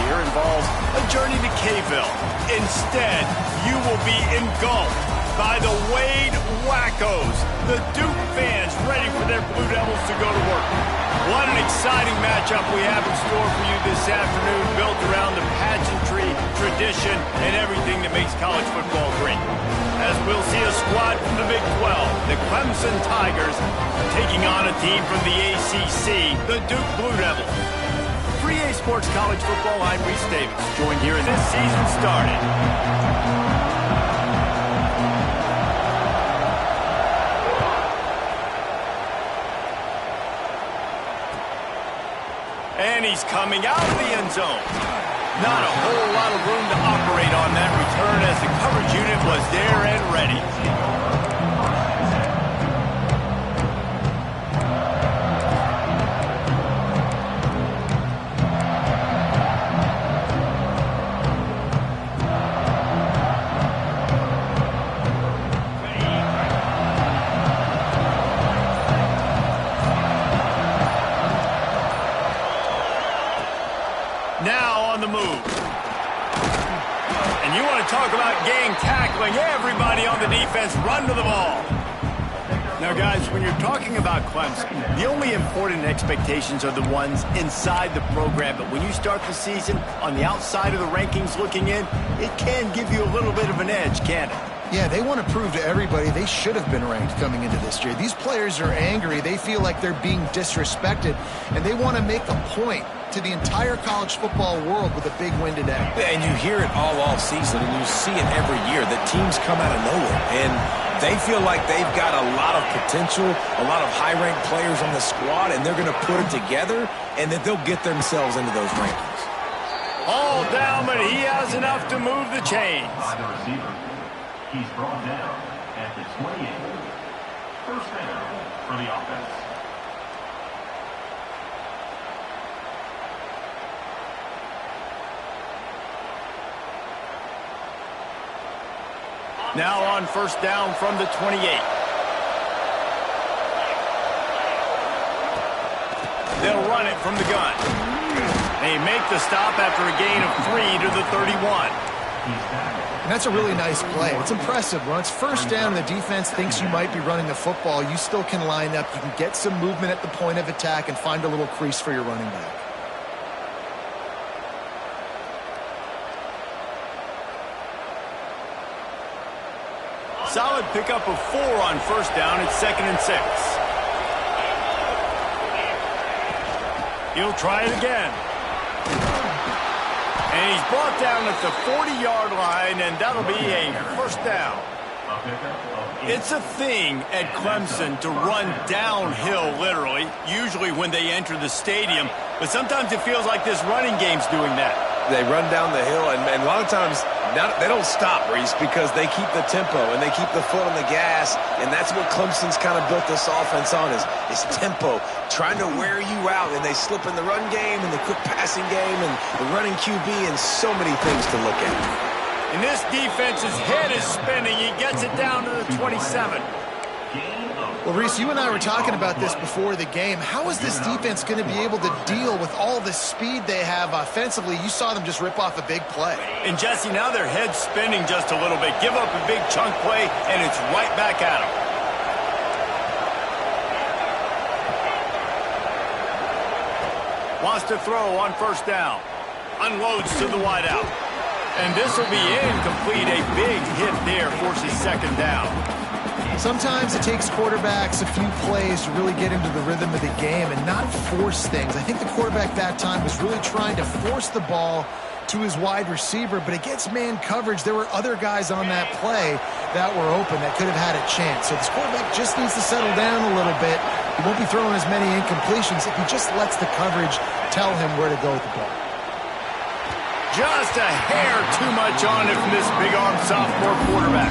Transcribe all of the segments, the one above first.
here involves a journey to K-ville. Instead, you will be engulfed by the Wade Wackos, the Duke fans ready for their Blue Devils to go to work. What an exciting matchup we have in store for you this afternoon, built around the pageantry, tradition, and everything that makes college football great. As we'll see a squad from the Big 12, the Clemson Tigers, taking on a team from the ACC, the Duke Blue Devils. For EA Sports College Football, I'm Reese Davis, joined here as this season started. And he's coming out of the end zone. Not a whole lot of room to operate on that return as the coverage unit was there and ready. Now on the move. And you want to talk about gang tackling. Everybody on the defense run to the ball. Now, guys, when you're talking about Clemson, the only important expectations are the ones inside the program. But when you start the season on the outside of the rankings looking in, it can give you a little bit of an edge, can't it? Yeah, they want to prove to everybody they should have been ranked coming into this year. These players are angry. They feel like they're being disrespected, and they want to make a point to the entire college football world with a big win today. And you hear it all season, and you see it every year, that teams come out of nowhere, and they feel like they've got a lot of potential, a lot of high-ranked players on the squad, and they're going to put it together, and that they'll get themselves into those rankings. All down, but he has enough to move the chains. By the receiver. He's brought down at the 28. First down for the offense. Now on first down from the 28. They'll run it from the gun. They make the stop after a gain of 3 to the 31. And that's a really nice play. It's impressive. When it's first down and the defense thinks you might be running the football, you still can line up. You can get some movement at the point of attack and find a little crease for your running back. Solid pickup of 4 on first down. It's 2nd and 6. He'll try it again. And he's brought down at the 40-yard line, and that'll be a first down. It's a thing at Clemson to run downhill, literally, usually when they enter the stadium. But sometimes it feels like this running game's doing that. They run down the hill, and a lot of times they don't stop, Reese, because they keep the tempo and they keep the foot on the gas, and that's what Clemson's kind of built this offense on is tempo, trying to wear you out, and they slip in the run game and the quick passing game and the running QB and so many things to look at. And this defense's head is spinning. He gets it down to the 27. Well, Reese, you and I were talking about this before the game. How is this defense going to be able to deal with all the speed they have offensively? You saw them just rip off a big play. And, Jesse, now their head's spinning just a little bit. Give up a big chunk play, and it's right back at them. Wants to throw on first down. Unloads to the wideout. And this will be incomplete. A big hit there forces 2nd down. Sometimes it takes quarterbacks a few plays to really get into the rhythm of the game and not force things. I think the quarterback that time was really trying to force the ball to his wide receiver, but against man coverage, there were other guys on that play that were open that could have had a chance. So this quarterback just needs to settle down a little bit. He won't be throwing as many incompletions if he just lets the coverage tell him where to go with the ball. Just a hair too much on it from this big-arm sophomore quarterback.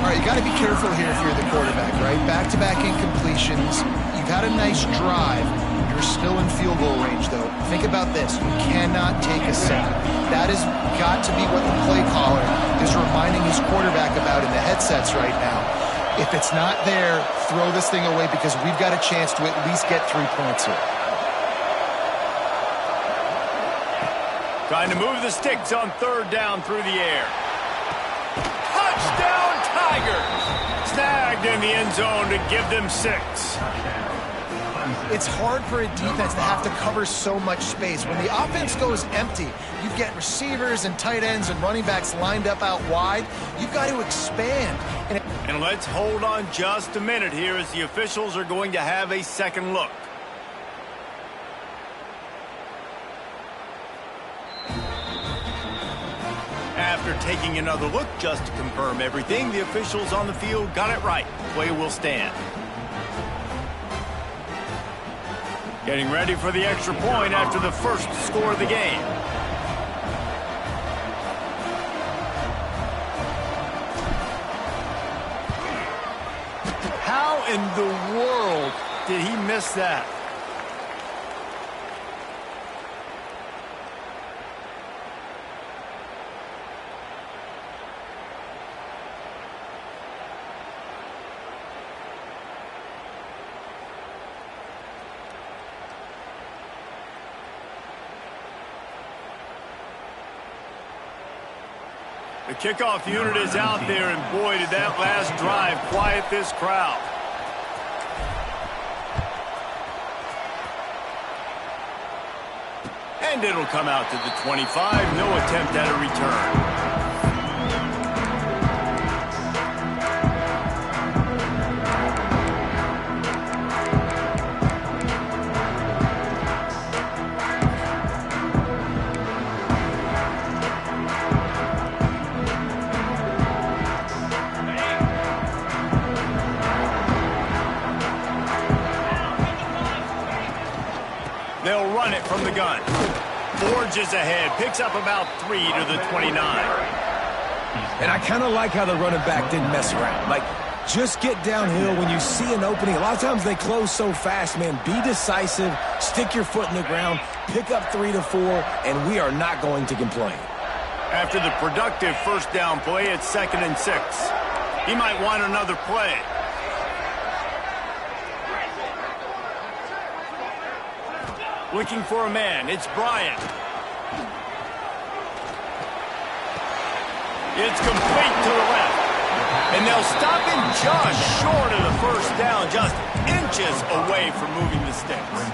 All right, you got to be careful here if you're the quarterback, right? Back-to-back incompletions. You've had a nice drive. You're still in field goal range, though. Think about this. You cannot take a sack. That has got to be what the play caller is reminding his quarterback about in the headsets right now. If it's not there, throw this thing away because we've got a chance to at least get 3 points here. Trying to move the sticks on third down through the air. Touchdown, Tigers! Snagged in the end zone to give them 6. It's hard for a defense to have to cover so much space. When the offense goes empty, you get receivers and tight ends and running backs lined up out wide. You've got to expand. And let's hold on just a minute here as the officials are going to have a second look. After taking another look just to confirm everything, the officials on the field got it right. Play will stand. Getting ready for the extra point after the first score of the game. How in the world did he miss that? The kickoff unit is out there, and boy, did that last drive quiet this crowd. And it'll come out to the 25. No attempt at a return. They'll run it from the gun. Forges ahead, picks up about 3 to the 29. And I kind of like how the running back didn't mess around. Like, just get downhill when you see an opening. A lot of times they close so fast, man. Be decisive, stick your foot in the ground, pick up 3 to 4, and we are not going to complain. After the productive first down play, it's 2nd and 6. He might want another play. Looking for a man. It's Bryant. It's complete to the left. And they'll stop him just short of the first down, just inches away from moving the sticks.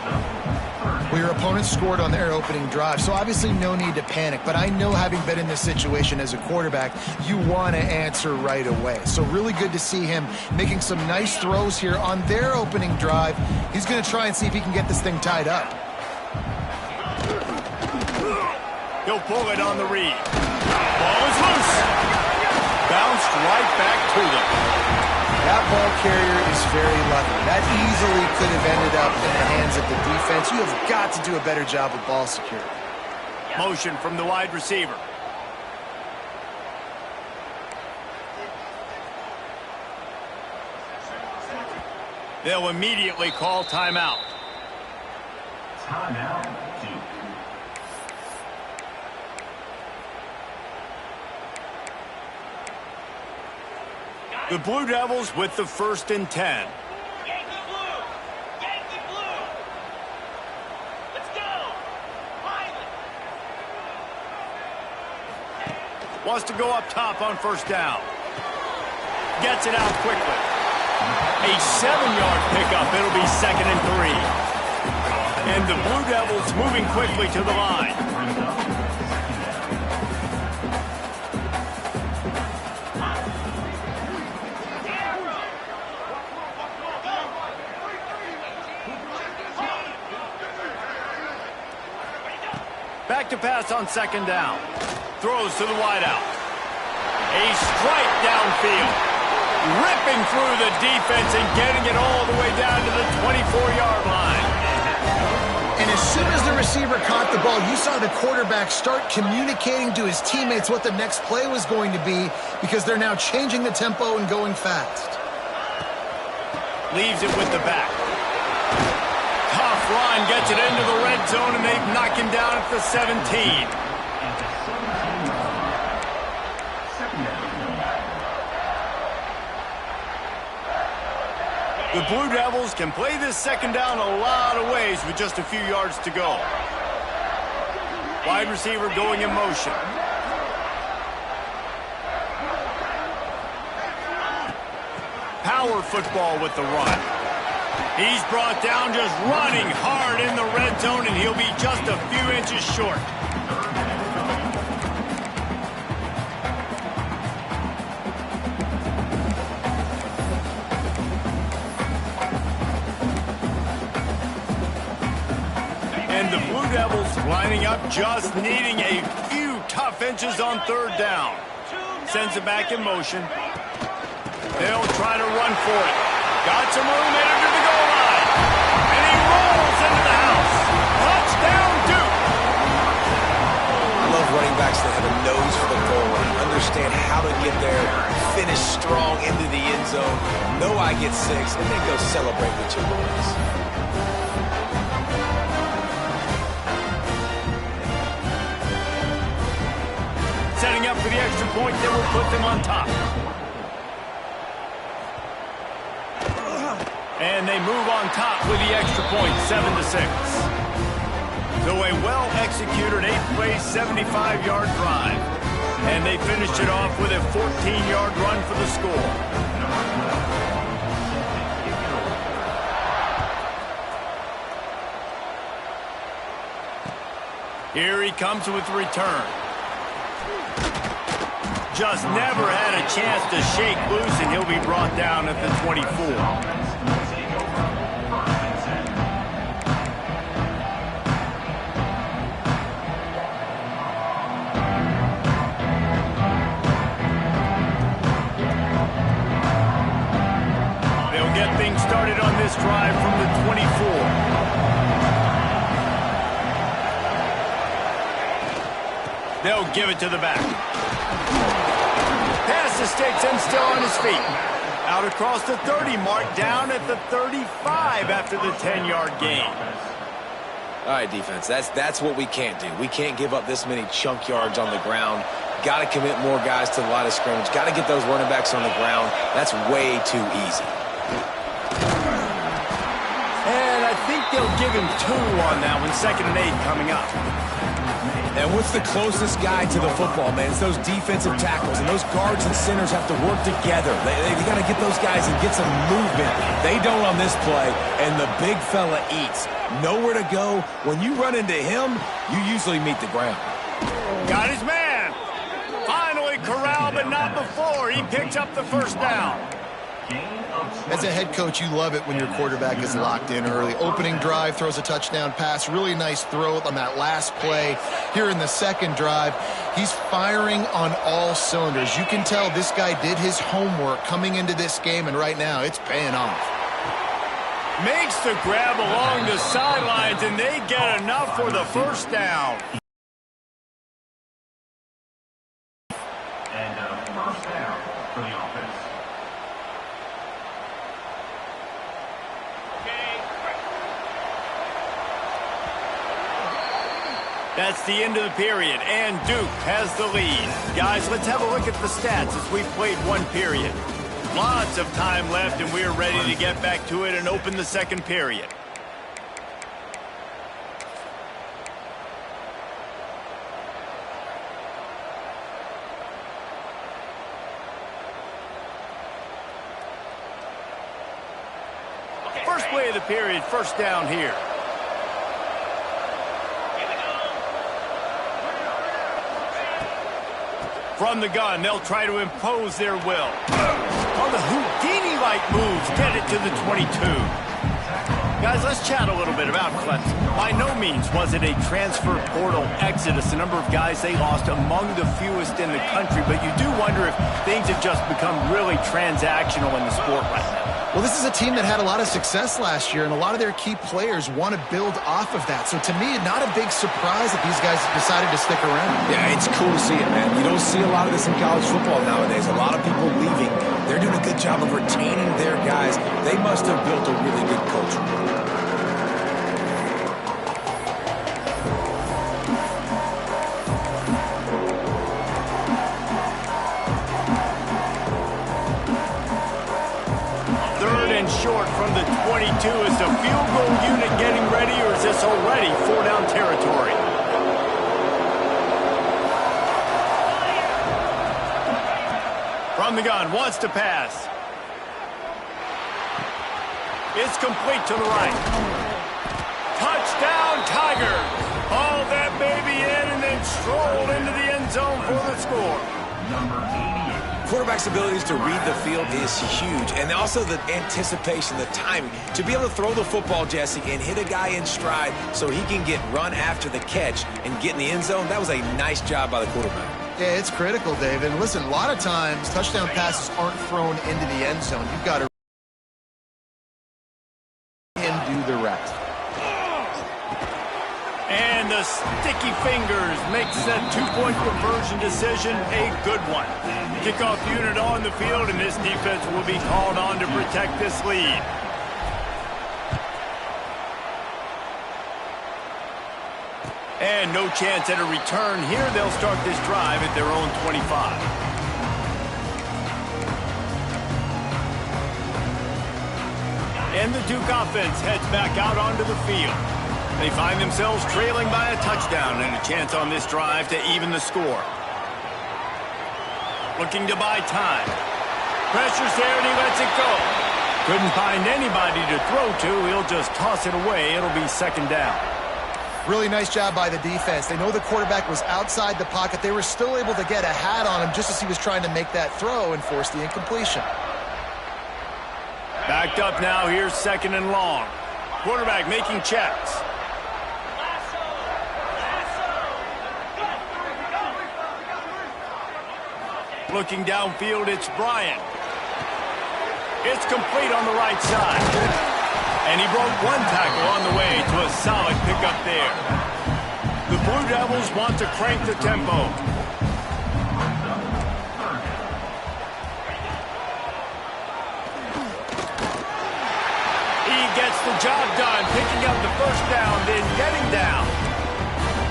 Well, your opponent scored on their opening drive, so obviously no need to panic. But I know, having been in this situation as a quarterback, you want to answer right away. So really good to see him making some nice throws here on their opening drive. He's going to try and see if he can get this thing tied up. He'll pull it on the read. Ball is loose. Bounced right back to them. That ball carrier is very lucky. That easily could have ended up in the hands of the defense. You have got to do a better job with ball security. Motion from the wide receiver. They'll immediately call timeout. Timeout. The Blue Devils with the 1st and 10. Yankee blue! Yankee blue! Let's go! Finally! Wants to go up top on first down. Gets it out quickly. A 7-yard pickup. It'll be 2nd and 3. And the Blue Devils moving quickly to the line. Back to pass on 2nd down. Throws to the wideout. A strike downfield. Ripping through the defense and getting it all the way down to the 24-yard line. And as soon as the receiver caught the ball, you saw the quarterback start communicating to his teammates what the next play was going to be, because they're now changing the tempo and going fast. Leaves it with the back. Tough run, gets it into the red zone, and they've knocked him down at the 17. The Blue Devils can play this 2nd down a lot of ways with just a few yards to go. Wide receiver going in motion. Power football with the run. He's brought down just running hard in the red zone, and he'll be just a few inches short. And the Blue Devils lining up, just needing a few tough inches on third down. Sends it back in motion. They'll try to run for it. Got some room in under the goal line. And he rolls into the house. Touchdown, Duke. I love running backs that have a nose for the goal line. Understand how to get there, finish strong into the end zone, know I get 6, and then go celebrate with your boys. Setting up for the extra point that will put them on top. And they move on top with the extra point, 7-6. So a well-executed 8-play, 75-yard drive. And they finished it off with a 14-yard run for the score. Here he comes with the return. Just never had a chance to shake loose, and he'll be brought down at the 24. Get things started on this drive from the 24. They'll give it to the back. Pass to Stetson, still on his feet. Out across the 30 mark, down at the 35 after the 10-yard gain. All right, defense, that's what we can't do. We can't give up this many chunk yards on the ground. Got to commit more guys to the line of scrimmage. Got to get those running backs on the ground. That's way too easy. And I think they'll give him 2 on that one, 2nd and 8 coming up. And what's the closest guy to the football, man? It's those defensive tackles, and those guards and centers have to work together. They got to get those guys and get some movement. They don't on this play, and the big fella eats. Nowhere to go. When you run into him, you usually meet the ground. Got his man. Finally corralled, but not before. He picks up the first down. As a head coach, you love it when your quarterback is locked in early. Opening drive, throws a touchdown pass. Really nice throw on that last play. Here in the second drive, he's firing on all cylinders. You can tell this guy did his homework coming into this game, and right now it's paying off. Makes the grab along the sidelines, and they get enough for the first down. And first down for the offense. That's the end of the period, and Duke has the lead. Guys, let's have a look at the stats as we've played one period. Lots of time left, and we're ready to get back to it and open the second period. First play of the period, first down here. From the gun, they'll try to impose their will. On the Houdini-like moves, get it to the 22. Guys, let's chat a little bit about Clemson. By no means was it a transfer portal exodus. The number of guys they lost among the fewest in the country, but you do wonder if things have just become really transactional in the sport right now. Well, this is a team that had a lot of success last year, and a lot of their key players want to build off of that. So to me, not a big surprise that these guys decided to stick around. Yeah, it's cool to see it, man. You don't see a lot of this in college football nowadays. A lot of people leaving. They're doing a good job of retaining their guys. They must have built a really good culture. Short from the 22. Is the field goal unit getting ready, or is this already 4-down territory? From the gun, wants to pass. It's complete to the right. Touchdown, Tigers. Haul that baby in and then stroll into the end zone for the score. Number 88. Quarterback's abilities to read the field is huge, and also the anticipation, the timing. To be able to throw the football, Jesse, and hit a guy in stride so he can get run after the catch and get in the end zone, that was a nice job by the quarterback. Yeah, it's critical, David. And listen, a lot of times touchdown passes aren't thrown into the end zone. You've got to do the rest. And the sticky fingers makes that two-point conversion decision a good one. Kickoff unit on the field, and this defense will be called on to protect this lead. And no chance at a return here. They'll start this drive at their own 25. And the Duke offense heads back out onto the field. They find themselves trailing by a touchdown and a chance on this drive to even the score. Looking to buy time. Pressure's there and he lets it go. Couldn't find anybody to throw to. He'll just toss it away. It'll be second down. Really nice job by the defense. They know the quarterback was outside the pocket. They were still able to get a hat on him just as he was trying to make that throw and force the incompletion. Backed up now. Here's second and long. Quarterback making checks. Looking downfield, it's Bryant. It's complete on the right side. And he broke one tackle on the way to a solid pickup there. The Blue Devils want to crank the tempo. He gets the job done, picking up the first down, then getting down.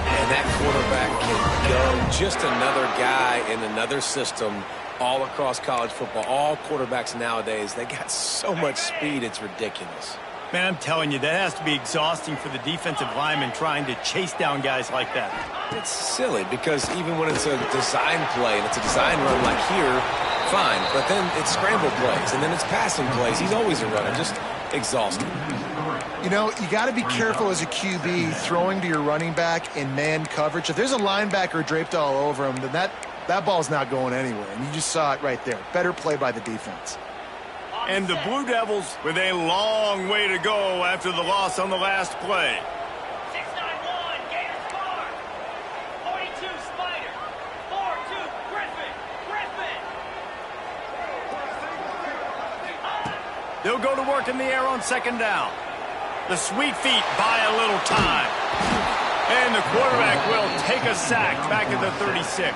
And that quarterback can go. Just another guy in another system all across college football. All quarterbacks nowadays, they got so much speed, it's ridiculous. Man, I'm telling you, that has to be exhausting for the defensive lineman trying to chase down guys like that. It's silly because even when it's a design play and it's a design run like here, fine. But then it's scramble plays and then it's passing plays. He's always a runner, just exhausting. You know, you got to be careful as a QB throwing to your running back in man coverage. If there's a linebacker draped all over him, then that ball's not going anywhere. And you just saw it right there. Better play by the defense. And the Blue Devils with a long way to go after the loss on the last play. 6-9-1, Gators Farm. 42, Spider. 4-2, Griffin. They'll go to work in the air on second down. The sweet feet buy a little time. And the quarterback will take a sack back at the 36.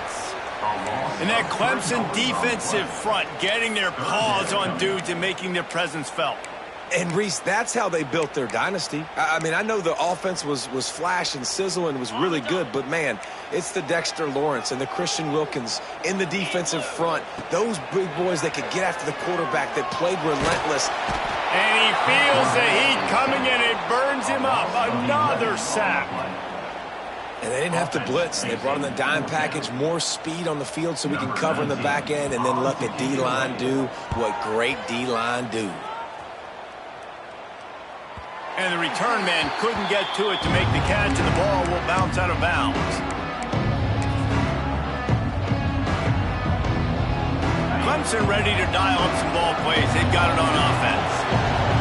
And that Clemson defensive front getting their paws on dudes and making their presence felt. And, Reese, that's how they built their dynasty. I mean, I know the offense was flash and sizzle and was really good, but, man, it's the Dexter Lawrence and the Christian Wilkins in the defensive front. Those big boys that could get after the quarterback that played relentless. And he feels the heat coming and it burns him up. Another sack. And they didn't have to blitz. They brought in the dime package, more speed on the field so we can cover in the back end and then let the D-line do what great D-line do. And the return man couldn't get to it to make the catch, and the ball will bounce out of bounds. Clemson ready to dial up some ball plays. They've got it on offense.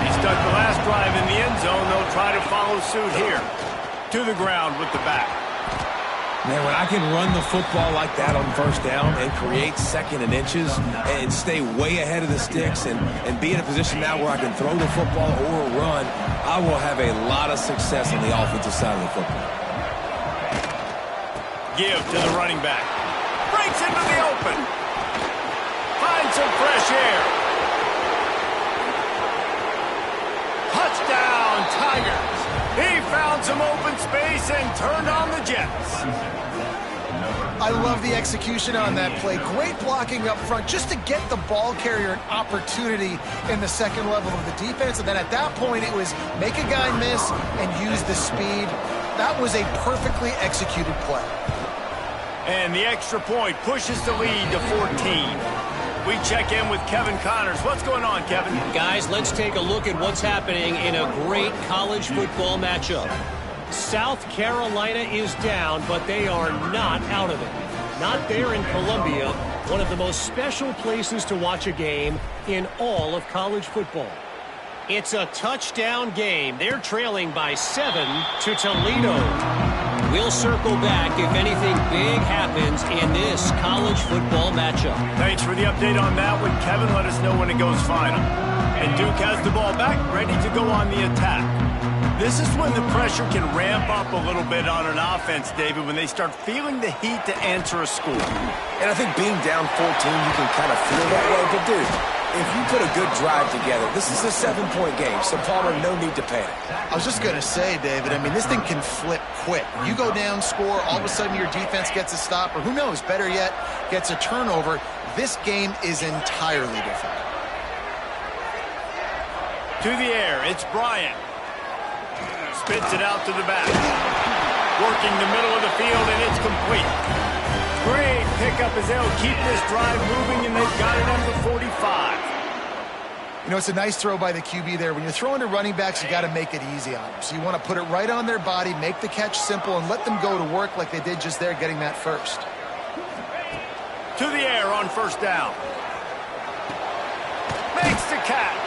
They stuck the last drive in the end zone. They'll try to follow suit here. To the ground with the back. Man, when I can run the football like that on first down and create second and inches and stay way ahead of the sticks and be in a position now where I can throw the football or run, I will have a lot of success on the offensive side of the football. Give to the running back. Breaks into the open. Finds some fresh air. Touchdown, Tigers. He found some open space and turned on the Jets. I love the execution on that play. Great blocking up front just to get the ball carrier an opportunity in the second level of the defense. And then at that point, it was make a guy miss and use the speed. That was a perfectly executed play. And the extra point pushes the lead to 14. We check in with Kevin Connors. What's going on, Kevin? Guys, let's take a look at what's happening in a great college football matchup. South Carolina is down, but they are not out of it. Not there in Columbia, one of the most special places to watch a game in all of college football. It's a touchdown game. They're trailing by 7 to Toledo. We'll circle back if anything big happens in this college football matchup. Thanks for the update on that one, Kevin. Let us know when it goes final. And Duke has the ball back, ready to go on the attack. This is when the pressure can ramp up a little bit on an offense, David, when they start feeling the heat to answer a score. And I think being down 14, you can kind of feel that way. But, dude, if you put a good drive together, this is a 7-point game, so Palmer, no need to panic. I was just going to say, David, I mean, this thing can flip quick. You go down, score, all of a sudden your defense gets a stop, or who knows, better yet, gets a turnover. This game is entirely different. To the air, it's Bryant. Spits it out to the back. Working the middle of the field, and it's complete. Great pickup as they'll keep this drive moving, and they've got it under 45. You know, it's a nice throw by the QB there. When you're throwing to running backs, you got to make it easy on them. So you want to put it right on their body, make the catch simple, and let them go to work like they did just there, getting that first. To the air on first down. Makes the catch.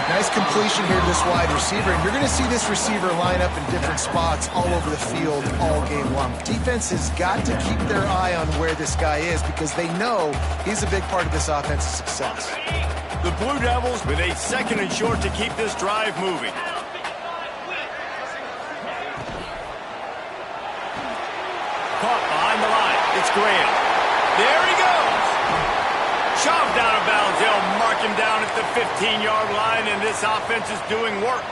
Nice completion here to this wide receiver, and you're going to see this receiver line up in different spots all over the field all game long. Defense has got to keep their eye on where this guy is because they know he's a big part of this offense's success. The Blue Devils with a 2nd and short to keep this drive moving. Caught behind the line. It's Graham. There he goes. Shoved out of bounds. They'll mark him down at the 15-yard line, and this offense is doing work.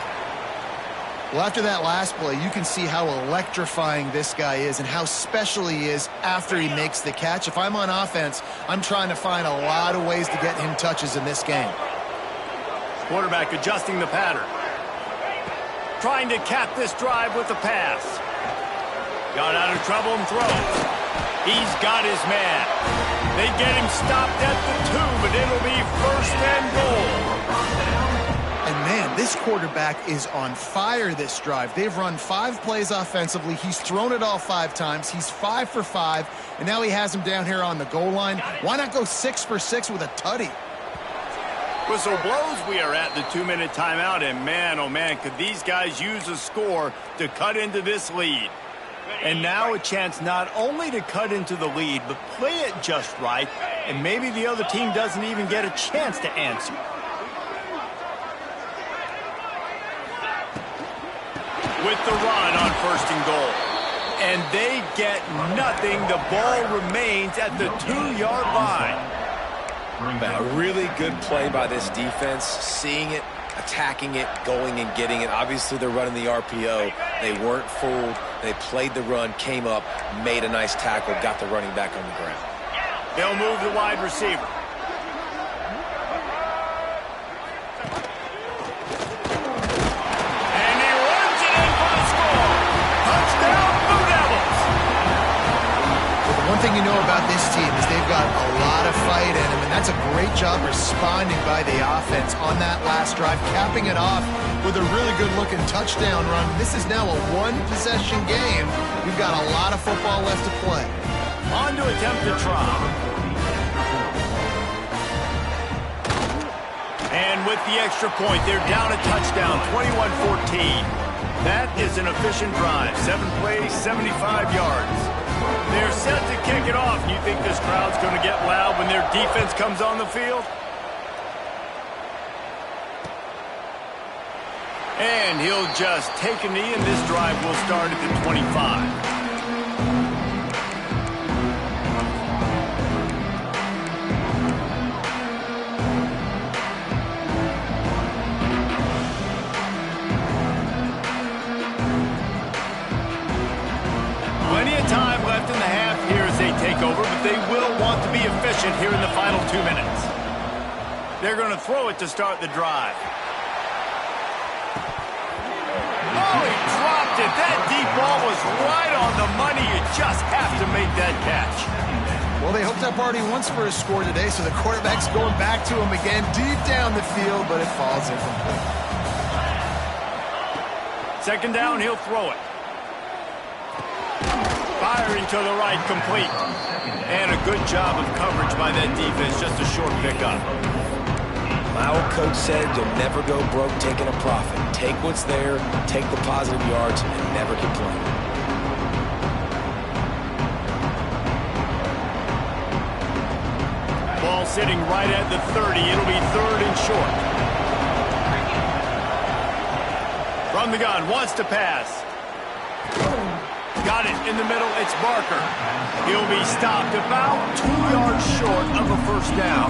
Well, after that last play, you can see how electrifying this guy is and how special he is after he makes the catch. If I'm on offense, I'm trying to find a lot of ways to get him touches in this game. Quarterback adjusting the pattern. Trying to cap this drive with a pass. Got out of trouble and throws. He's got his man. They get him stopped at the 2, but it'll be 1st and goal. And, man, this quarterback is on fire this drive. They've run 5 plays offensively. He's thrown it all 5 times. He's 5 for 5, and now he has him down here on the goal line. Why not go 6 for 6 with a tutty? Whistle blows. We are at the 2-minute timeout, and man, oh man, could these guys use a score to cut into this lead. And now a chance not only to cut into the lead, but play it just right, and maybe the other team doesn't even get a chance to answer. With the run on 1st and goal. And they get nothing. The ball remains at the 2-yard line. A really good play by this defense, seeing it, attacking it, going and getting it. Obviously, they're running the RPO. They weren't fooled. They played the run, came up, made a nice tackle, got the running back on the ground. They'll move the wide receiver. And he runs it in for the score. Touchdown, Blue Devils. The one thing you know about this team is they've got a lot of fight in them, and that's a great job responding by the offense on that last drive, capping it off with a really good-looking touchdown run. This is now a 1-possession game. We've got a lot of football left to play. On to attempt the try. And with the extra point, they're down a touchdown, 21-14. That is an efficient drive. 7 plays, 75 yards. They're set to kick it off. You think this crowd's going to get loud when their defense comes on the field? And he'll just take a knee, and this drive will start at the 25. Plenty of time left in the half here as they take over, but they will want to be efficient here in the final 2 minutes. They're going to throw it to start the drive. Oh, he dropped it. That deep ball was right on the money. You just have to make that catch. Well, they hooked up already once for a score today, so the quarterback's going back to him again deep down the field, but it falls incomplete. Second down, he'll throw it. Firing to the right, complete. And a good job of coverage by that defense, just a short pickup. My old coach said you'll never go broke taking a profit. Take what's there, take the positive yards, and never complain. Ball sitting right at the 30. It'll be third and short. From the gun, wants to pass. Got it in the middle. It's Barker. He'll be stopped about 2 yards short of a first down.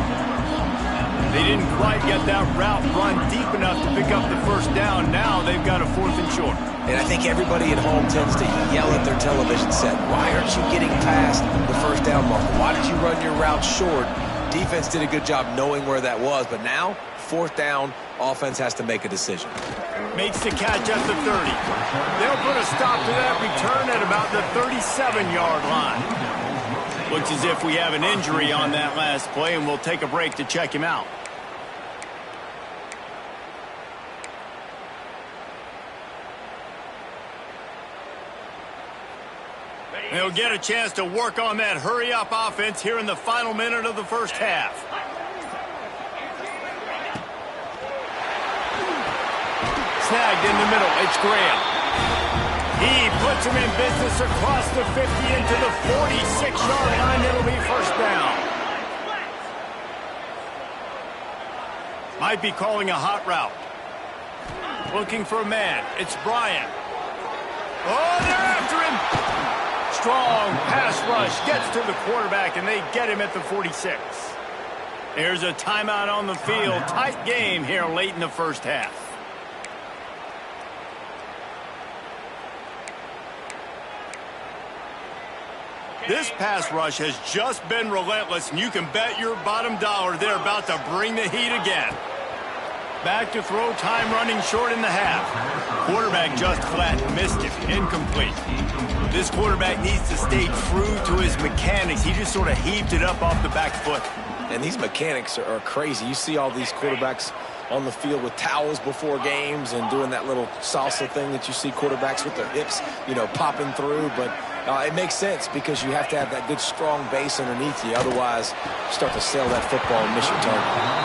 They didn't quite get that route run deep enough to pick up the first down. Now they've got a 4th and short. And I think everybody at home tends to yell at their television set, why aren't you getting past the first down marker? Why did you run your route short? Defense did a good job knowing where that was, but now, 4th down, offense has to make a decision. Makes the catch at the 30. They'll put a stop to that return at about the 37-yard line. Looks as if we have an injury on that last play, and we'll take a break to check him out. They'll get a chance to work on that hurry-up offense here in the final minute of the first half. Snagged in the middle. It's Graham. He puts him in business across the 50 into the 46-yard line. It'll be first down. Might be calling a hot route. Looking for a man. It's Bryant. Oh, they're after him. Strong pass rush gets to the quarterback, and they get him at the 46. There's a timeout on the field. Tight game here late in the first half. This pass rush has just been relentless, and you can bet your bottom dollar they're about to bring the heat again. Back to throw, time running short in the half. Quarterback just flat missed it, incomplete. This quarterback needs to stay true to his mechanics. He just sort of heaved it up off the back foot. And these mechanics are crazy. You see all these quarterbacks on the field with towels before games and doing that little salsa thing that you see quarterbacks with their hips, popping through. But it makes sense because you have to have that good, strong base underneath you. Otherwise, you start to sail that football and miss your target.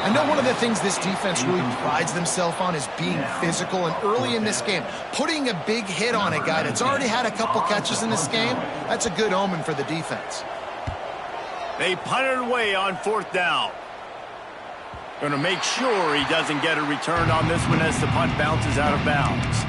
I know one of the things this defense really prides themselves on is being physical, and early in this game, putting a big hit on a guy that's already had a couple catches in this game, that's a good omen for the defense. They punt it away on 4th down. Going to make sure he doesn't get a return on this one as the punt bounces out of bounds.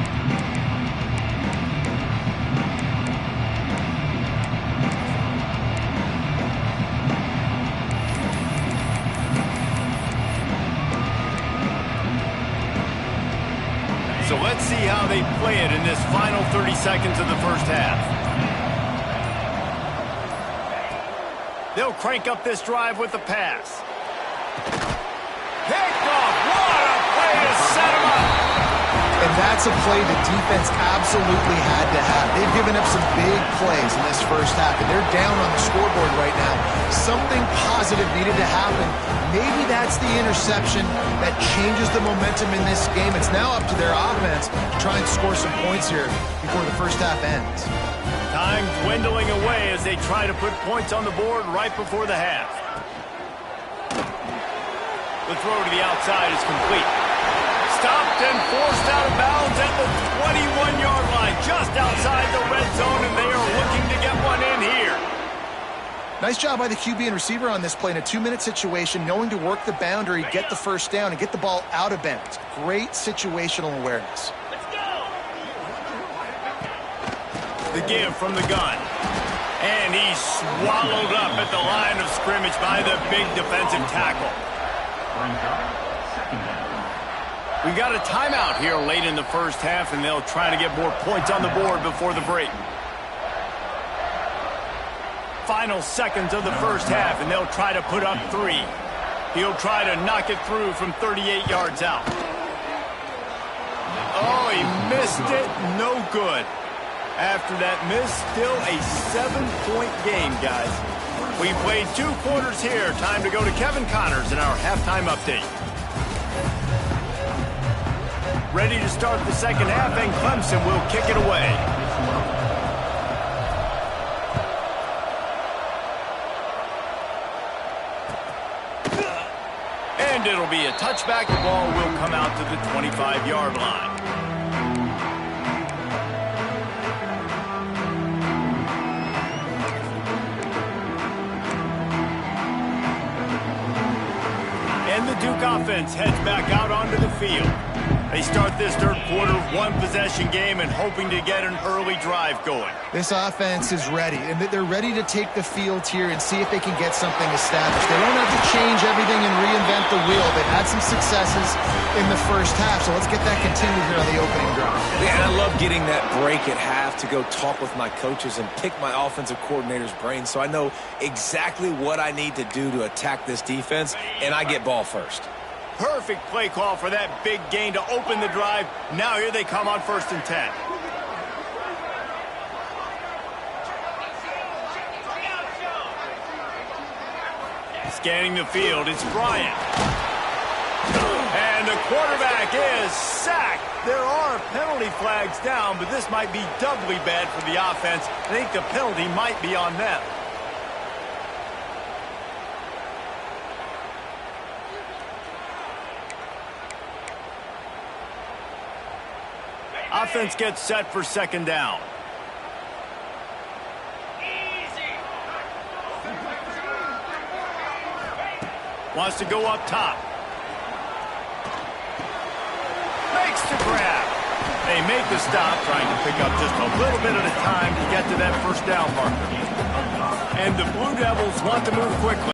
So let's see how they play it in this final 30 seconds of the first half. They'll crank up this drive with the pass. Picked off. What a play to set him up. And that's a play the defense absolutely had to have. They've given up some big plays in this first half, and they're down on the scoreboard right now. Something positive needed to happen. Maybe that's the interception that changes the momentum in this game. It's now up to their offense to try and score some points here before the first half ends. Time dwindling away as they try to put points on the board right before the half. The throw to the outside is complete. Stopped and forced out of bounds at the 21-yard line, just outside the red zone, and they are looking to get one in here. Nice job by the QB and receiver on this play in a 2-minute situation, knowing to work the boundary, get the first down, and get the ball out of bounds. Great situational awareness. Let's go! The give from the gun. And he's swallowed up at the line of scrimmage by the big defensive tackle. We got a timeout here late in the first half, and they'll try to get more points on the board before the break. Final seconds of the first half, and they'll try to put up 3. He'll try to knock it through from 38 yards out. Oh, he missed it. No good. After that miss, still a 7-point game, guys. We played 2 quarters here. Time to go to Kevin Connors in our halftime update. Ready to start the second half, and Clemson will kick it away. And it'll be a touchback. The ball will come out to the 25-yard line. And the Duke offense heads back out onto the field. They start this third quarter, 1-possession game, and hoping to get an early drive going. This offense is ready, and they're ready to take the field here and see if they can get something established. They don't have to change everything and reinvent the wheel. They've had some successes in the first half, so let's get that continued here on the opening drive. Yeah, and I love getting that break at half to go talk with my coaches and pick my offensive coordinator's brain so I know exactly what I need to do to attack this defense, and I get ball first. Perfect play call for that big gain to open the drive. Now here they come on 1st and 10. Scanning the field, it's Bryant. And the quarterback is sacked. There are penalty flags down, but this might be doubly bad for the offense. I think the penalty might be on them. Offense gets set for second down. Wants to go up top. Makes the grab. They make the stop, trying to pick up just a little bit at a time to get to that first down marker. And the Blue Devils want to move quickly.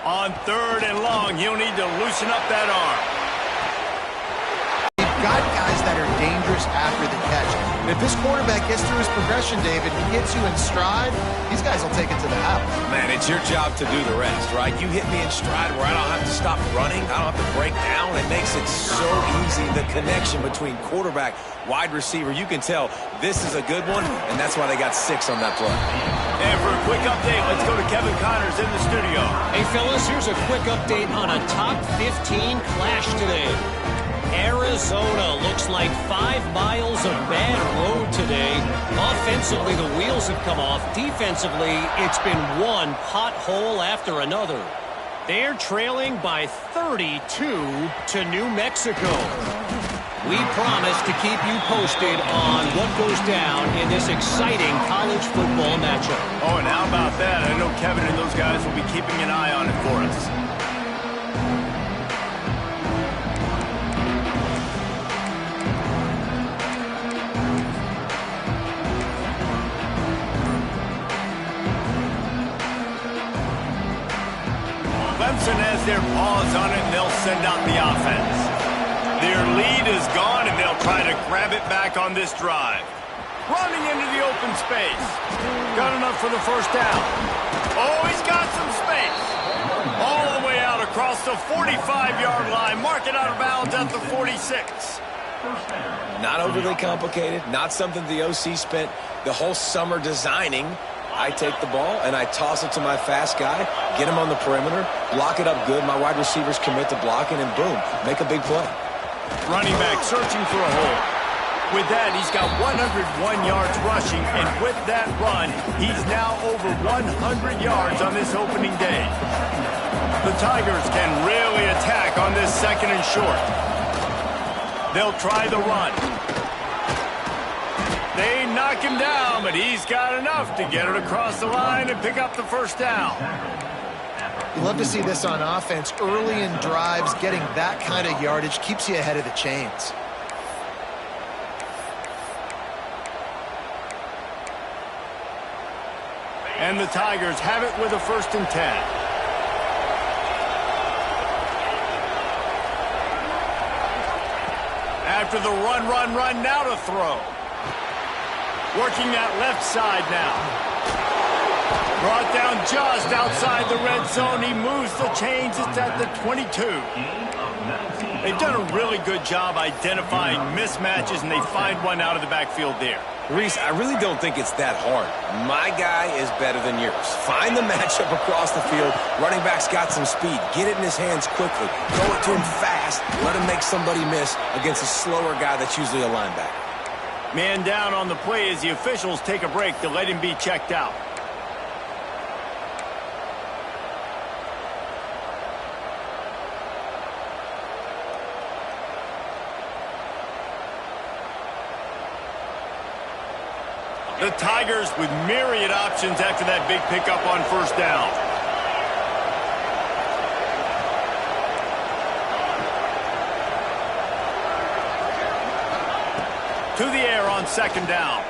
On 3rd and long, he'll need to loosen up that arm. You've got guys that are dangerous after the catch. And if this quarterback gets through his progression, David, he gets you in stride, these guys will take it to the house. Man, it's your job to do the rest, right? You hit me in stride where I don't have to stop running. I don't have to break down. It makes it so easy, the connection between quarterback, wide receiver. You can tell this is a good one, and that's why they got 6 on that play. And for a quick update, let's go to Kevin Connors in the studio. Hey, fellas, here's a quick update on a top 15 clash today. Arizona looks like 5 miles of bad road today. Offensively, the wheels have come off. Defensively, it's been one pothole after another. They're trailing by 32 to New Mexico. We promise to keep you posted on what goes down in this exciting college football matchup. Oh, and how about that? I know Kevin and those guys will be keeping an eye on it for us. Clemson has their paws on it, and they'll send out the offense. Their lead is gone, and they'll try to grab it back on this drive. Running into the open space. Got enough for the first down. Oh, he's got some space. All the way out across the 45-yard line. Mark it out of bounds at the 46. Not overly complicated, not something the OC spent the whole summer designing. I take the ball and I toss it to my fast guy, get him on the perimeter, block it up good. My wide receivers commit to blocking, and boom, make a big play. Running back searching for a hole. With that, he's got 101 yards rushing, and with that run, he's now over 100 yards on this opening day. The Tigers can really attack on this 2nd and short. They'll try the run. They knock him down, but he's got enough to get it across the line and pick up the first down. You love to see this on offense. Early in drives, getting that kind of yardage keeps you ahead of the chains. And the Tigers have it with a 1st and 10. After the run, now to throw. Working that left side now. Brought down just outside the red zone. He moves the chains. It's at the 22. They've done a really good job identifying mismatches, and they find one out of the backfield there. Reese, I really don't think it's that hard. My guy is better than yours. Find the matchup across the field. Running back's got some speed. Get it in his hands quickly. Throw it to him fast. Let him make somebody miss against a slower guy that's usually a linebacker. Man down on the play as the officials take a break to let him be checked out. The Tigers with myriad options after that big pickup on first down. To the air on second down.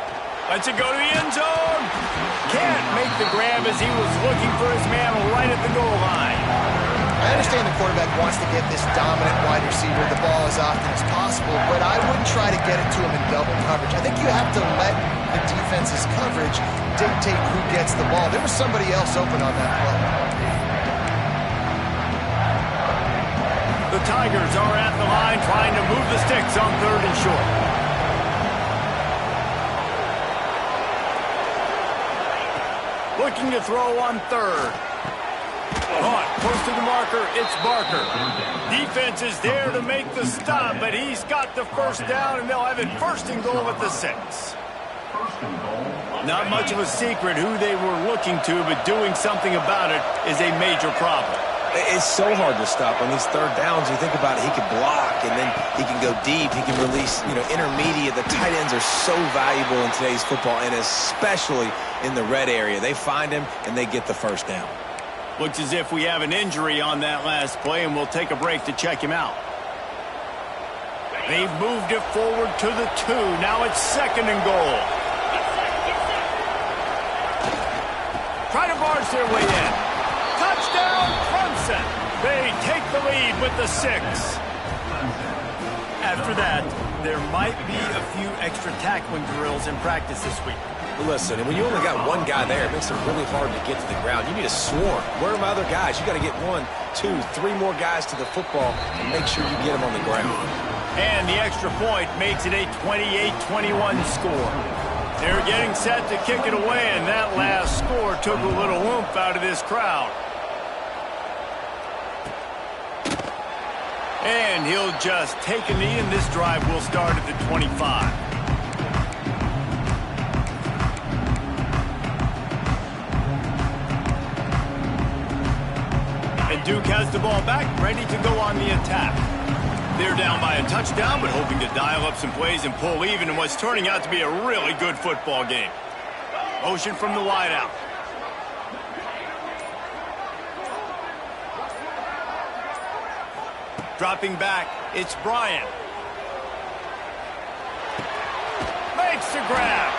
Lets it go to the end zone. Can't make the grab as he was looking for his man right at the goal line. I understand the quarterback wants to get this dominant wide receiver the ball as often as possible, but I wouldn't try to get it to him in double coverage. I think you have to let the defense's coverage dictate who gets the ball. There was somebody else open on that play. The Tigers are at the line trying to move the sticks on third and short. Looking to throw on third. Caught, close to the marker, it's Barker. Defense is there to make the stop, but he's got the first down, and they'll have it first and goal at the 6. Not much of a secret who they were looking to, but doing something about it is a major problem. It's so hard to stop on these third downs. You think about it, he could block, and then he can go deep. He can release, intermediate. The tight ends are so valuable in today's football, and especially in the red area. They find him, and they get the first down. Looks as if we have an injury on that last play, and we'll take a break to check him out. They've moved it forward to the 2. Now it's second and goal. Trying to barge their way in. Touchdown, Clemson. They take the lead with the 6. After that, there might be a few extra tackling drills in practice this week. Listen, and when you only got one guy there, it makes it really hard to get to the ground. You need a swarm. Where are my other guys? You got to get 1, 2, 3 more guys to the football and make sure you get them on the ground. And the extra point makes it a 28-21 score. They're getting set to kick it away, and that last score took a little oomph out of this crowd. And he'll just take a knee, and this drive will start at the 25. Duke has the ball back, ready to go on the attack. They're down by a touchdown, but hoping to dial up some plays and pull even in what's turning out to be a really good football game. Motion from the wideout. Dropping back, it's Bryant. Makes the grab.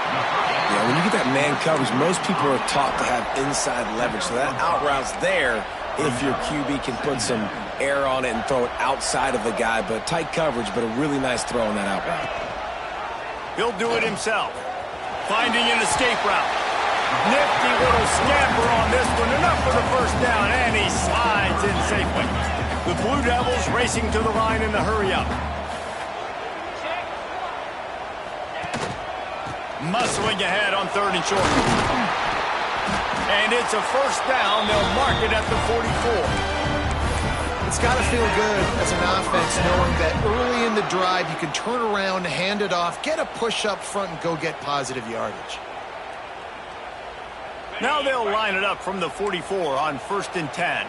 Yeah, when you get that man coverage, most people are taught to have inside leverage. So that out route's there if your QB can put some air on it and throw it outside of the guy. But tight coverage, but a really nice throw on that out route. He'll do it himself. Finding an escape route. Nifty little scamper on this one. Enough for the first down, and he slides in safely. The Blue Devils racing to the line in the hurry-up. Muscling ahead on third and short. And it's a first down. They'll mark it at the 44. It's got to feel good as an offense knowing that early in the drive you can turn around, hand it off, get a push up front, and go get positive yardage. Now they'll line it up from the 44 on 1st and 10.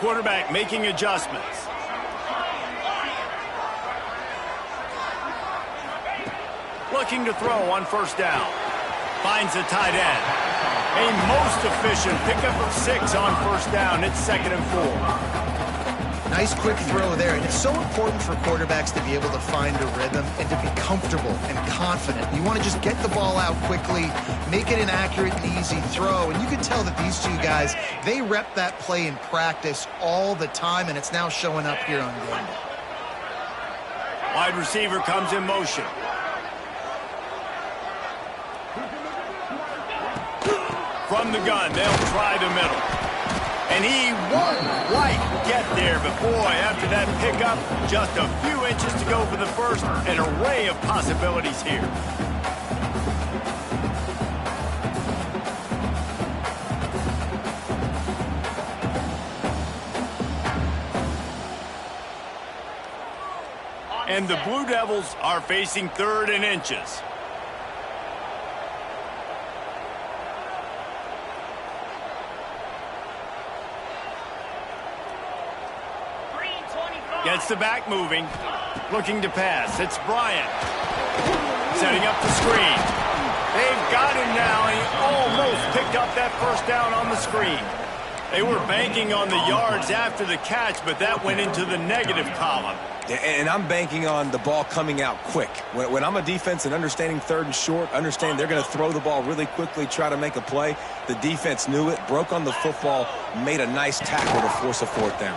Quarterback making adjustments. Looking to throw on first down. Finds a tight end. A most efficient pickup of 6 on first down. It's 2nd and 4. Nice quick throw there. And it's so important for quarterbacks to be able to find a rhythm and to be comfortable and confident. You want to just get the ball out quickly, make it an accurate and easy throw. And you can tell that these two guys, they rep that play in practice all the time, and it's now showing up here on game day. Wide receiver comes in motion. From the gun, they'll try the middle. And he won't quite get there, but boy, after that pickup, just a few inches to go for the first. An array of possibilities here. And the Blue Devils are facing 3rd and inches. Gets the back moving. Looking to pass. It's Bryant. Setting up the screen. They've got him now, and he almost picked up that first down on the screen. They were banking on the yards after the catch, but that went into the negative column. And I'm banking on the ball coming out quick. When I'm a defense and understanding 3rd and short, understand they're going to throw the ball really quickly, try to make a play. The defense knew it, broke on the football, made a nice tackle to force a 4th down.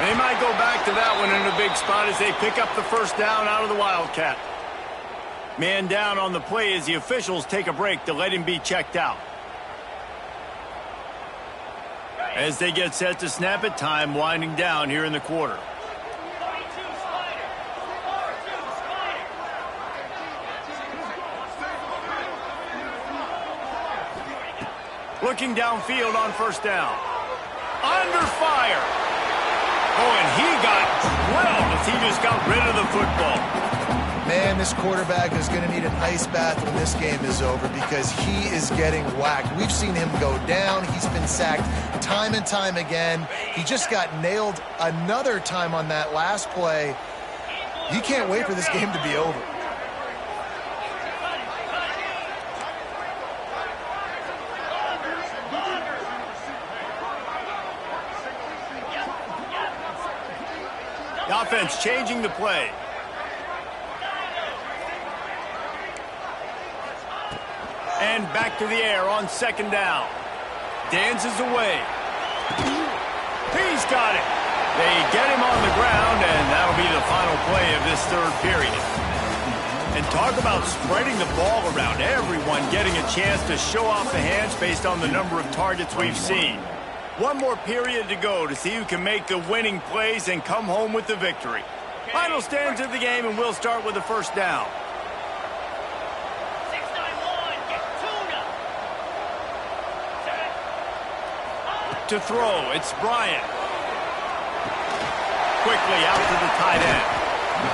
They might go back to that one in a big spot as they pick up the first down out of the Wildcat. Man down on the play as the officials take a break to let him be checked out. As they get set to snap it, time winding down here in the quarter. Looking downfield on first down. Under fire. Oh, and he got drilled as he just got rid of the football. Man, this quarterback is going to need an ice bath when this game is over because he is getting whacked. We've seen him go down. He's been sacked time and time again. He just got nailed another time on that last play. He can't wait for this game to be over. The offense changing the play. And back to the air on 2nd down. Dances away. He's got it. They get him on the ground, and that'll be the final play of this 3rd period. And talk about spreading the ball around. Everyone getting a chance to show off the hands based on the number of targets we've seen. One more period to go to see who can make the winning plays and come home with the victory. Final stands of the game, and we'll start with the first down. To throw, it's Bryant. Quickly out to the tight end.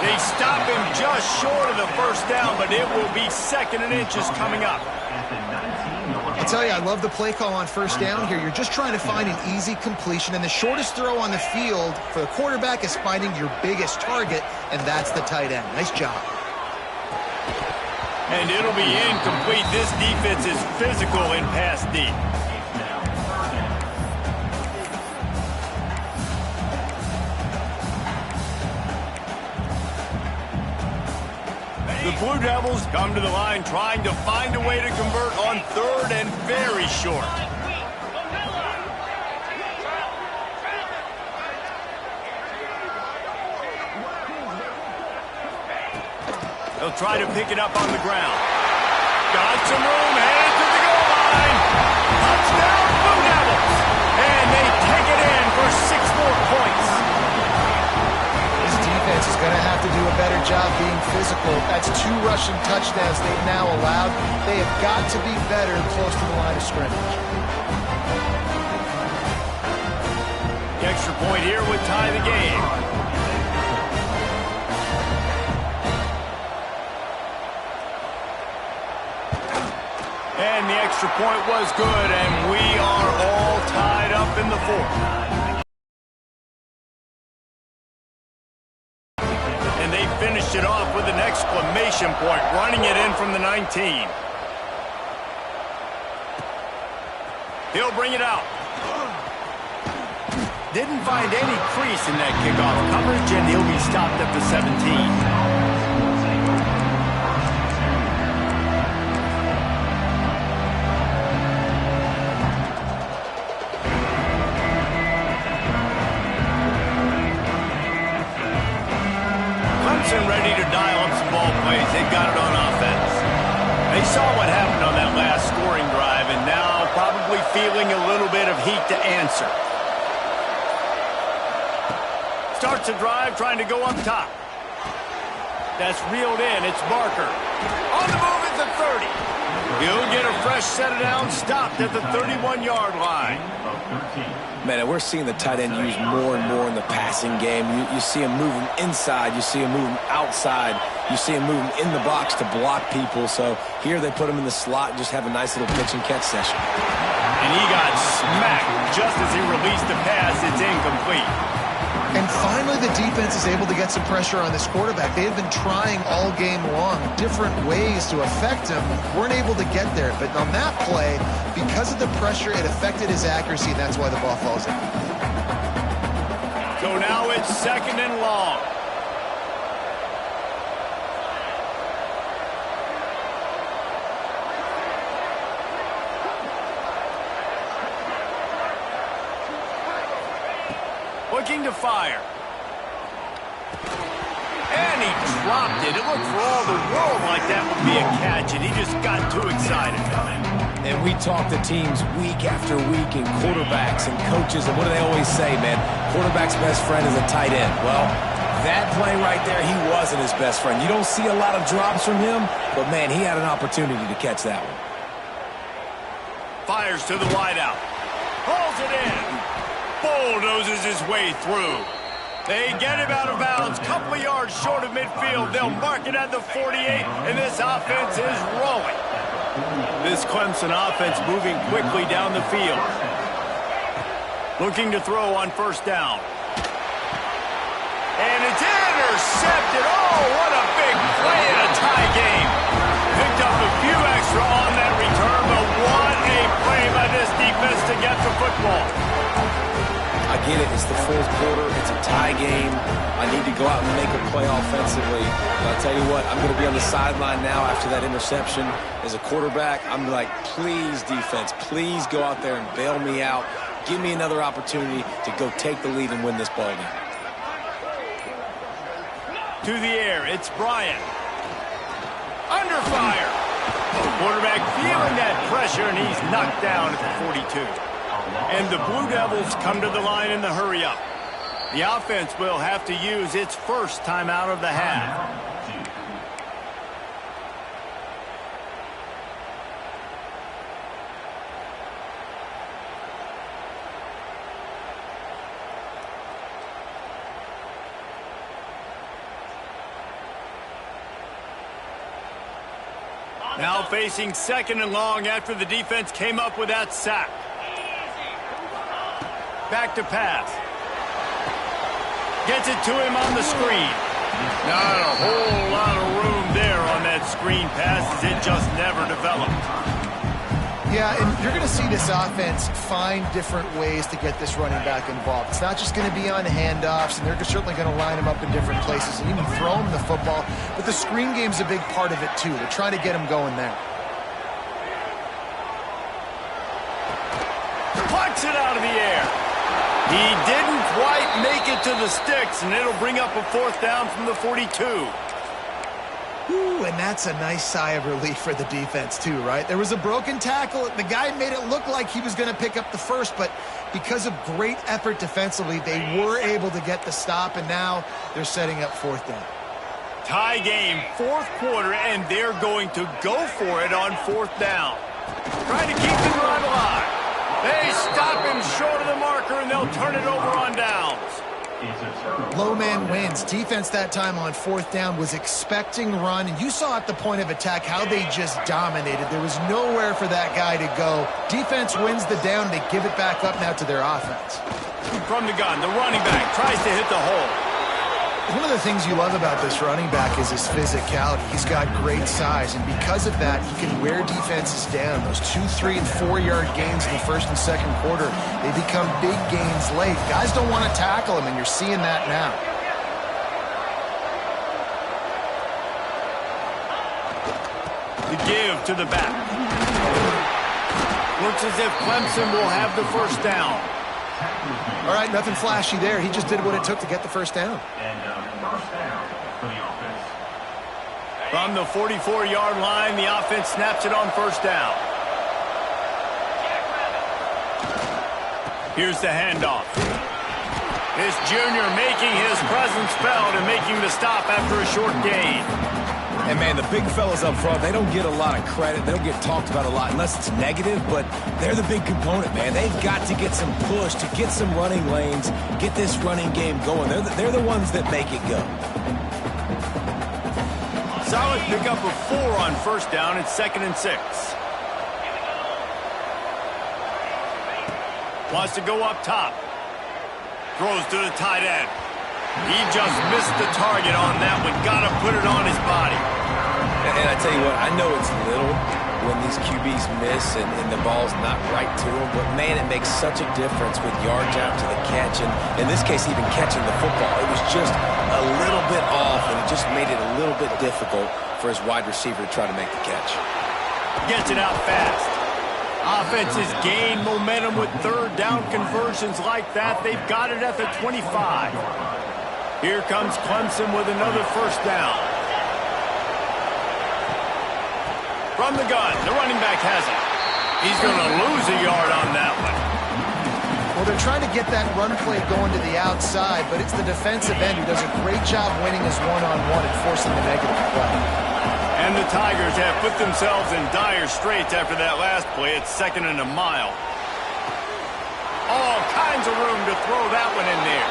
They stop him just short of the first down, but it will be 2nd and inches coming up. I tell you, I love the play call on first down here. You're just trying to find an easy completion, and the shortest throw on the field for the quarterback is finding your biggest target, and that's the tight end. Nice job. And it'll be incomplete. This defense is physical in pass deep. The Blue Devils come to the line trying to find a way to convert on 3rd and very short. They'll try to pick it up on the ground. Got some room, headed to the goal line. Touchdown, Blue Devils. And they take it in for 6 more points. This defense is going to have to do a better job being physical. That's 2 rushing touchdowns they've now allowed. They have got to be better close to the line of scrimmage. The extra point here would tie the game. And the extra point was good, and we are all tied up in the 4th. And they finished it off with an exclamation point, running it in from the 19. He'll bring it out. Didn't find any crease in that kickoff coverage, and he'll be stopped at the 17. Clemson ready to dial up some ball plays. They've got it on offense. They saw what happened on that last scoring drive, and now probably probably feeling a little bit of heat to answer. Starts a drive, trying to go up top. That's reeled in. It's Barker. On the move at the 30. He'll get a fresh set of downs, stopped at the 31-yard line. Man, and we're seeing the tight end used more and more in the passing game. You see him moving inside. You see him moving outside. You see him moving in the box to block people. So here they put him in the slot and just have a nice little pitch and catch session. And he got smacked just as he released the pass. It's incomplete. And finally, the defense is able to get some pressure on this quarterback. They had been trying all game long different ways to affect him. Weren't able to get there. But on that play, because of the pressure, it affected his accuracy, and that's why the ball falls in. So now it's 2nd and long. Looking to fire. And he dropped it. It looked for all the world like that would be a catch, and he just got too excited. And we talk to teams week after week, and quarterbacks and coaches, and what do they always say, man? Quarterback's best friend is a tight end. Well, that play right there, he wasn't his best friend. You don't see a lot of drops from him, but, man, he had an opportunity to catch that one. Fires to the wideout. Pulls it in. Bulldozes his way through. They get him out of bounds, couple of yards short of midfield. They'll mark it at the 48, and this offense is rolling. This Clemson offense moving quickly down the field. Looking to throw on 1st down. And it's intercepted. Oh, what a big play in a tie game. Picked up a few extra on that return, but what a play by this defense to get the football. I get it. It's the 4th quarter. It's a tie game. I need to go out and make a play offensively. But I'll tell you what, I'm going to be on the sideline now after that interception. As a quarterback, I'm like, please, defense, please go out there and bail me out. Give me another opportunity to go take the lead and win this ball game. To the air, it's Bryant. Under fire. Quarterback feeling that pressure, and he's knocked down at the 42. And the Blue Devils come to the line in the hurry-up. The offense will have to use its first timeout of the half. Now facing 2nd and long after the defense came up with that sack. Back to pass. Gets it to him on the screen. Not a whole lot of room there on that screen pass as it just never developed. Yeah, and you're going to see this offense find different ways to get this running back involved. It's not just going to be on handoffs, and they're certainly going to line him up in different places and even throw him the football. But the screen game's a big part of it, too. They're trying to get him going there. Plucks it out of the air. He didn't quite make it to the sticks, and it'll bring up a 4th down from the 42. Ooh, and that's a nice sigh of relief for the defense, too, right? There was a broken tackle. The guy made it look like he was going to pick up the first, but because of great effort defensively, they were able to get the stop, and now they're setting up 4th down. Tie game, 4th quarter, and they're going to go for it on 4th down. Trying to keep the drive alive. They stop him short of the marker, and they'll turn it over on downs. Low man wins. Defense that time on 4th down was expecting run, and you saw at the point of attack how they just dominated. There was nowhere for that guy to go. Defense wins the down. They give it back up now to their offense. From the gun, the running back tries to hit the hole. One of the things you love about this running back is his physicality. He's got great size, and because of that, he can wear defenses down. Those 2, 3, and 4-yard gains in the 1st and 2nd quarter, they become big gains late. Guys don't want to tackle him, and you're seeing that now. The give to the back. Looks as if Clemson will have the 1st down. All right, nothing flashy there. He just did what it took to get the 1st down. From the 44-yard line, the offense snaps it on 1st down. Here's the handoff. This junior making his presence felt and making the stop after a short gain. And, man, the big fellas up front, they don't get a lot of credit. They don't get talked about a lot unless it's negative, but they're the big component, man. They've got to get some push, to get some running lanes, get this running game going. They're the ones that make it go. Solid pickup of 4 on first down. It's 2nd and 6. Wants to go up top. Throws to the tight end. He just missed the target on that one. Got to put it on his body. And I tell you what, I know it's little when these QBs miss and the ball's not right to them, but, man, it makes such a difference with yards out to the catch. And in this case, even catching the football. It was just a little bit off, and it just made it a little bit difficult for his wide receiver to try to make the catch. Gets it out fast. Offenses gain momentum with third down conversions like that. They've got it at the 25. Here comes Clemson with another first down. From the gun, the running back has it. He's going to lose a yard on that one. Well, they're trying to get that run play going to the outside, but it's the defensive end who does a great job winning his one-on-one and forcing the negative play. And the Tigers have put themselves in dire straits after that last play. It's 2nd and a mile. All kinds of room to throw that one in there.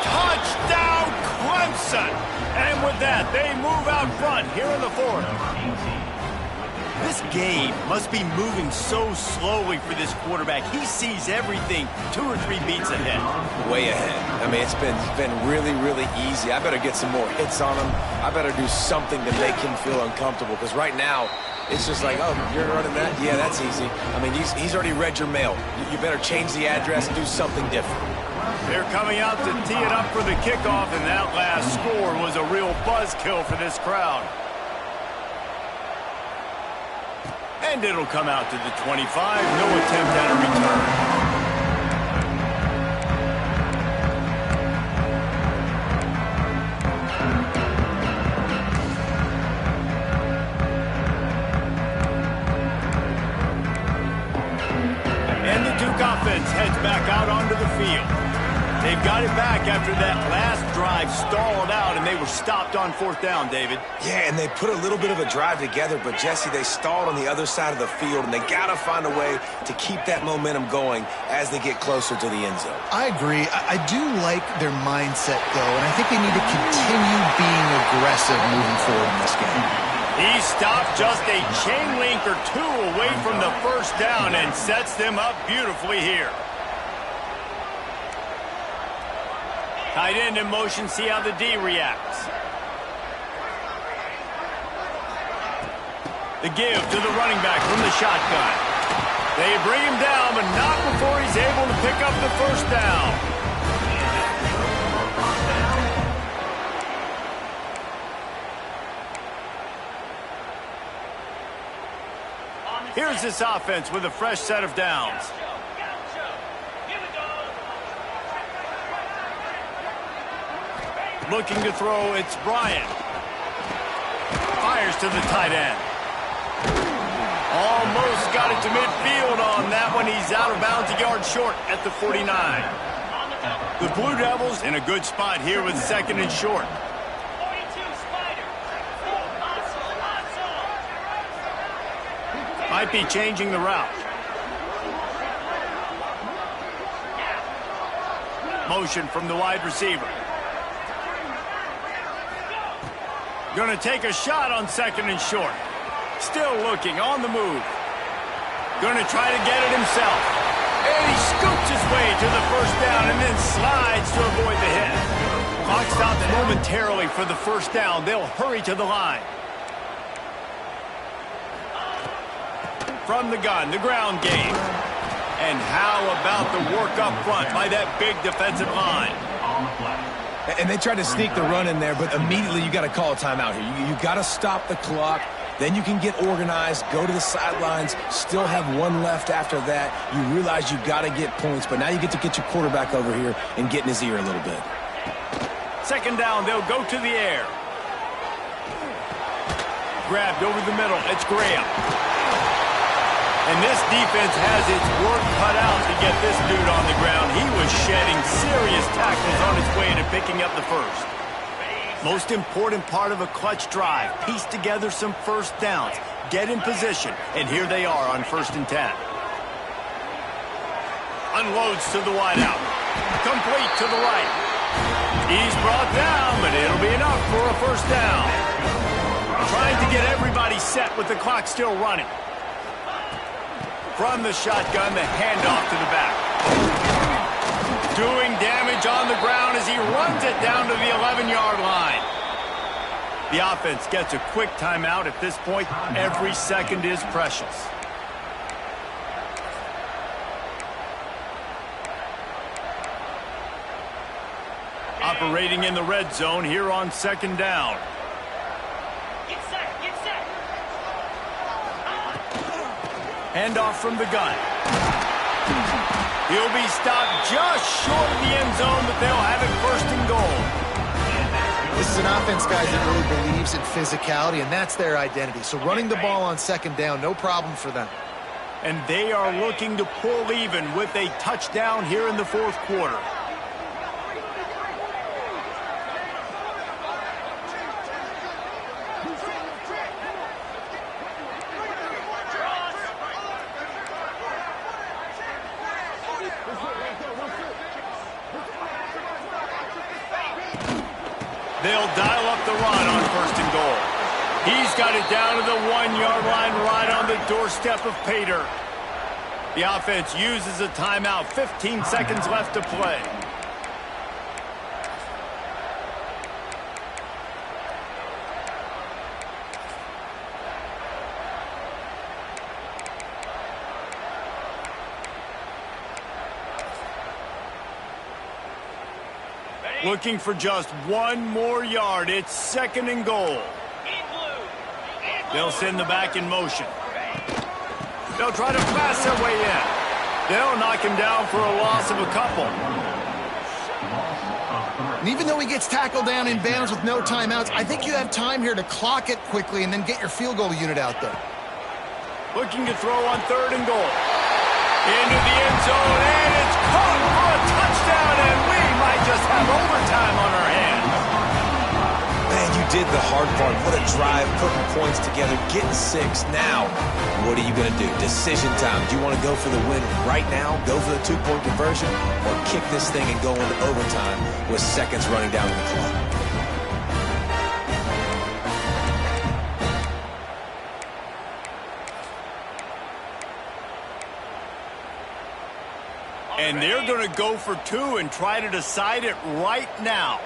Touchdown, Clemson! And with that, they move out front here in the 4th. This game must be moving so slowly for this quarterback. He sees everything 2 or 3 beats ahead. Way ahead. I mean, it's been really, really easy. I better get some more hits on him. I better do something to make him feel uncomfortable, because right now it's just like, oh, you're running that? Yeah, that's easy. I mean, he's already read your mail. You better change the address and do something different. They're coming out to tee it up for the kickoff, and that last score was a real buzzkill for this crowd. And it'll come out to the 25. No attempt at a return. And the Duke offense heads back out onto the field. They've got it back after that last drive stalled out, and they were stopped on 4th down, David. Yeah, and they put a little bit of a drive together, but, Jesse, they stalled on the other side of the field, and they got to find a way to keep that momentum going as they get closer to the end zone. I agree. I do like their mindset, though, and I think they need to continue being aggressive moving forward in this game. He stopped just a chain link or 2 away from the first down and sets them up beautifully here. Tight end in motion, see how the D reacts. The give to the running back from the shotgun. They bring him down, but not before he's able to pick up the first down. Here's this offense with a fresh set of downs. Looking to throw, it's Bryant. Fires to the tight end. Almost got it to midfield on that one. He's out of bounds, a yard short at the 49. The Blue Devils in a good spot here with 2nd and short. 42 Spider. Might be changing the route. Motion from the wide receiver. Going to take a shot on 2nd and short. Still looking, on the move. Going to try to get it himself. And he scoops his way to the first down and then slides to avoid the hit. Clock stops momentarily for the first down. They'll hurry to the line. From the gun, the ground game. And how about the work up front by that big defensive line? On the flag. And they tried to sneak the run in there, but immediately you got to call a timeout here. You got to stop the clock. Then you can get organized, go to the sidelines, still have 1 left after that. You realize you got to get points, but now you get to get your quarterback over here and get in his ear a little bit. 2nd down, they'll go to the air. Grabbed over the middle, it's Graham. And this defense has its work cut out to get this dude on the ground. He was shedding serious tackles on his way to picking up the first. Most important part of a clutch drive, piece together some first downs, get in position, and here they are on 1st and 10. Unloads to the wideout. Complete to the right. He's brought down, but it'll be enough for a first down. Trying to get everybody set with the clock still running. From the shotgun, the handoff to the back. Doing damage on the ground as he runs it down to the 11-yard line. The offense gets a quick timeout at this point. Every second is precious. Operating in the red zone here on 2nd down. Get set, get set. Handoff from the gun. He'll be stopped just short of the end zone, but they'll have it 1st and goal. This is an offense, guys, that really believes in physicality, and that's their identity. So running the ball on 2nd down, no problem for them. And they are looking to pull even with a touchdown here in the 4th quarter. They'll dial up the run on 1st and goal. He's got it down to the 1-yard line right on the doorstep of Pater. The offense uses a timeout. 15 seconds left to play. Looking for just one more yard. It's 2nd and goal. They'll send the back in motion. They'll try to pass their way in. They'll knock him down for a loss of a couple. And even though he gets tackled down in bounds with no timeouts, I think you have time here to clock it quickly and then get your field goal unit out there. Looking to throw on 3rd and goal. Into the end zone, and it's caught for a touchdown, and we might just have overtime on our hands. Man, you did the hard part. What a drive, putting points together, getting 6. Now, what are you going to do? Decision time. Do you want to go for the win right now, go for the 2-point conversion, or kick this thing and go into overtime with seconds running down the clock? And they're going to go for 2 and try to decide it right now.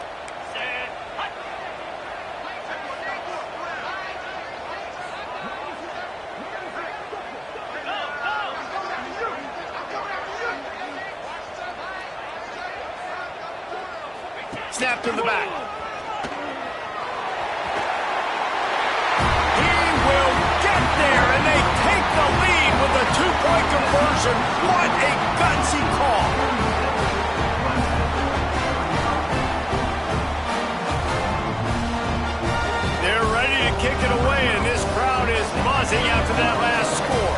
Snap to the back. He will get there, and they take the lead with a 2-point conversion. What a gutsy call. They're ready to kick it away, and this crowd is buzzing after that last score.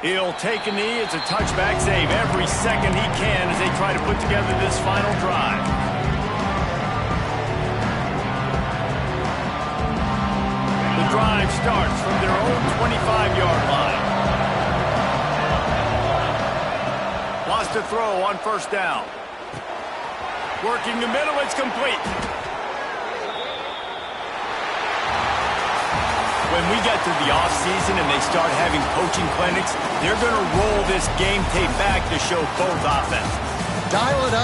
He'll take a knee. It's a touchback save every second he can as they try to put together this final drive. The drive starts from their own 25-yard line. Lost a throw on 1st down. Working the middle, it's complete. When we get to the offseason and they start having coaching clinics, they're going to roll this game tape back to show both offenses. Dial it up.